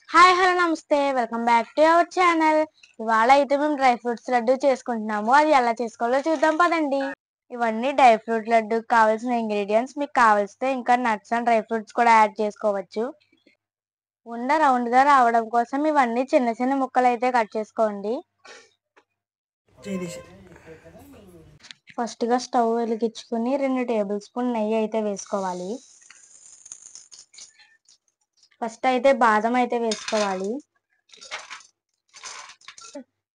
Hi hello నమస్తే welcome back to our channel. ఇవాళ అయితే మేము డ్రై ఫ్రూట్స్ లడ్డు చేసుకుంటున్నాము. అది ఎలా చేసుకోవాలో చూద్దాం పదండి. ఇవన్నీ డ్రై ఫ్రూట్ లడ్డు కావాల్సిన ఇంగ్రీడియంట్స్. మీకు కావాల్సితే ఇంకా నట్స్ అండ్ డ్రై ఫ్రూట్స్ కూడా యాడ్ చేసుకోవచ్చు. రౌండ్ గా రావడం కోసం ఇవన్నీ చిన్న చిన్న ముక్కలు అయితే కట్ చేసుకోండి. ఫస్ట్ గా స్టవ్ వెలిగించుకుని 2 టేబుల్ స్పూన్ నెయ్యి అయితే వేసుకోవాలి. ఫస్ట్ అయితే బాదం అయితే వేసుకోవాలి.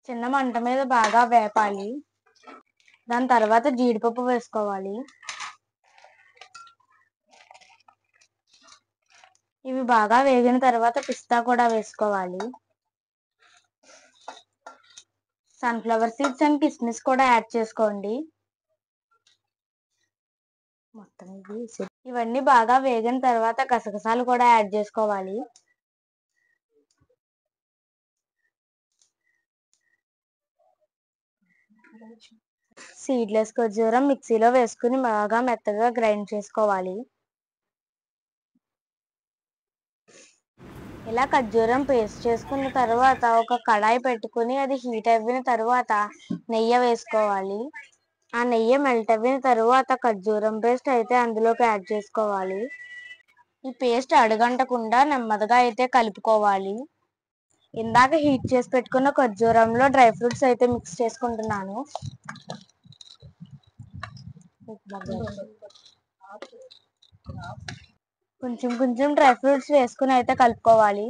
చిన్న మంట మీద బాగా వేపాలి. దాని తర్వాత జీడిపప్పు వేసుకోవాలి. ఇవి బాగా వేగిన తర్వాత పిస్తా కూడా వేసుకోవాలి. సన్ఫ్లవర్ సీడ్స్ అండ్ కిస్మిస్ కూడా యాడ్ చేసుకోండి. మొత్తం ఇవన్నీ బాగా వేగిన తర్వాత గసగసాలు కూడా యాడ్ చేసుకోవాలి. సీడ్లెస్ ఖర్జూరం మిక్సీలో వేసుకుని బాగా మెత్తగా గ్రైండ్ చేసుకోవాలి. ఇలా ఖర్జూరం పేస్ట్ చేసుకున్న తర్వాత ఒక కడాయి పెట్టుకుని అది హీట్ అయిన తర్వాత నెయ్యి వేసుకోవాలి. ఆ నెయ్యి మెల్ట్ అయిన తర్వాత ఖర్జూరం పేస్ట్ అయితే అందులోకి యాడ్ చేసుకోవాలి. ఈ పేస్ట్ అడుగంటకుండా నెమ్మదిగా అయితే కలుపుకోవాలి. ఇందాక హీట్ చేసి పెట్టుకున్న ఖర్జూరంలో డ్రై ఫ్రూట్స్ అయితే మిక్స్ చేసుకుంటున్నాను. కొంచెం కొంచెం డ్రై ఫ్రూట్స్ వేసుకుని అయితే కలుపుకోవాలి.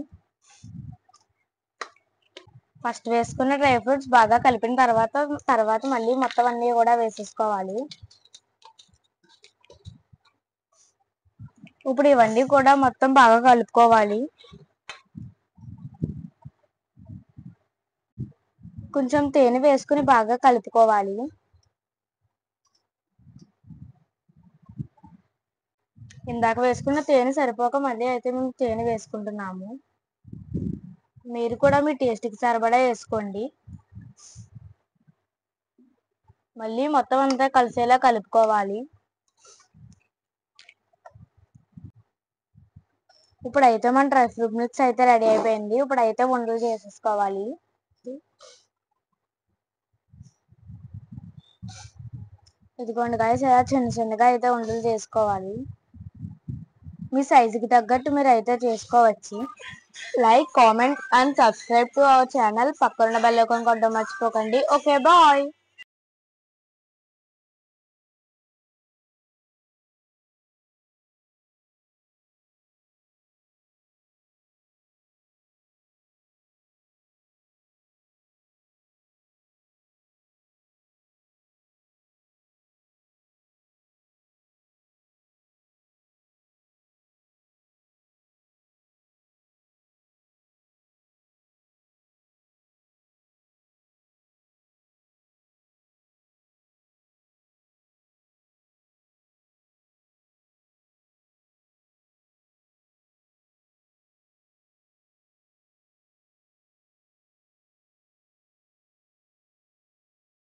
ఫస్ట్ వేసుకున్న డ్రై ఫ్రూట్స్ బాగా కలిపిన తర్వాత మళ్ళీ మొత్తం అన్ని కూడా వేసేసుకోవాలి. ఇప్పుడు ఇవన్నీ కూడా మొత్తం బాగా కలుపుకోవాలి. కొంచెం తేనె వేసుకుని బాగా కలుపుకోవాలి. ఇందాక వేసుకున్న తేనె సరిపోక మళ్ళీ అయితే మేము తేనె వేసుకుంటున్నాము. మీరు కూడా మీ టేస్ట్కి సరిపడా వేసుకోండి. మళ్ళీ మొత్తం అంతా కలిసేలా కలుపుకోవాలి. ఇప్పుడైతే మన డ్రై ఫ్రూట్ మిక్స్ అయితే రెడీ అయిపోయింది. ఇప్పుడైతే ఉండలు చేసేసుకోవాలి. ఇదిగోండి గాయ్స్, ఇలా చిన్న చిన్నగా అయితే ఉండలు చేసుకోవాలి. మీ సైజుకి తగ్గట్టు మీరు అయితే చేసుకోవచ్చు. Like, comment and subscribe to our channel. పక్కన బెల్ ఐకాన్ కొట్టడం మర్చిపోకండి. Okay, bye.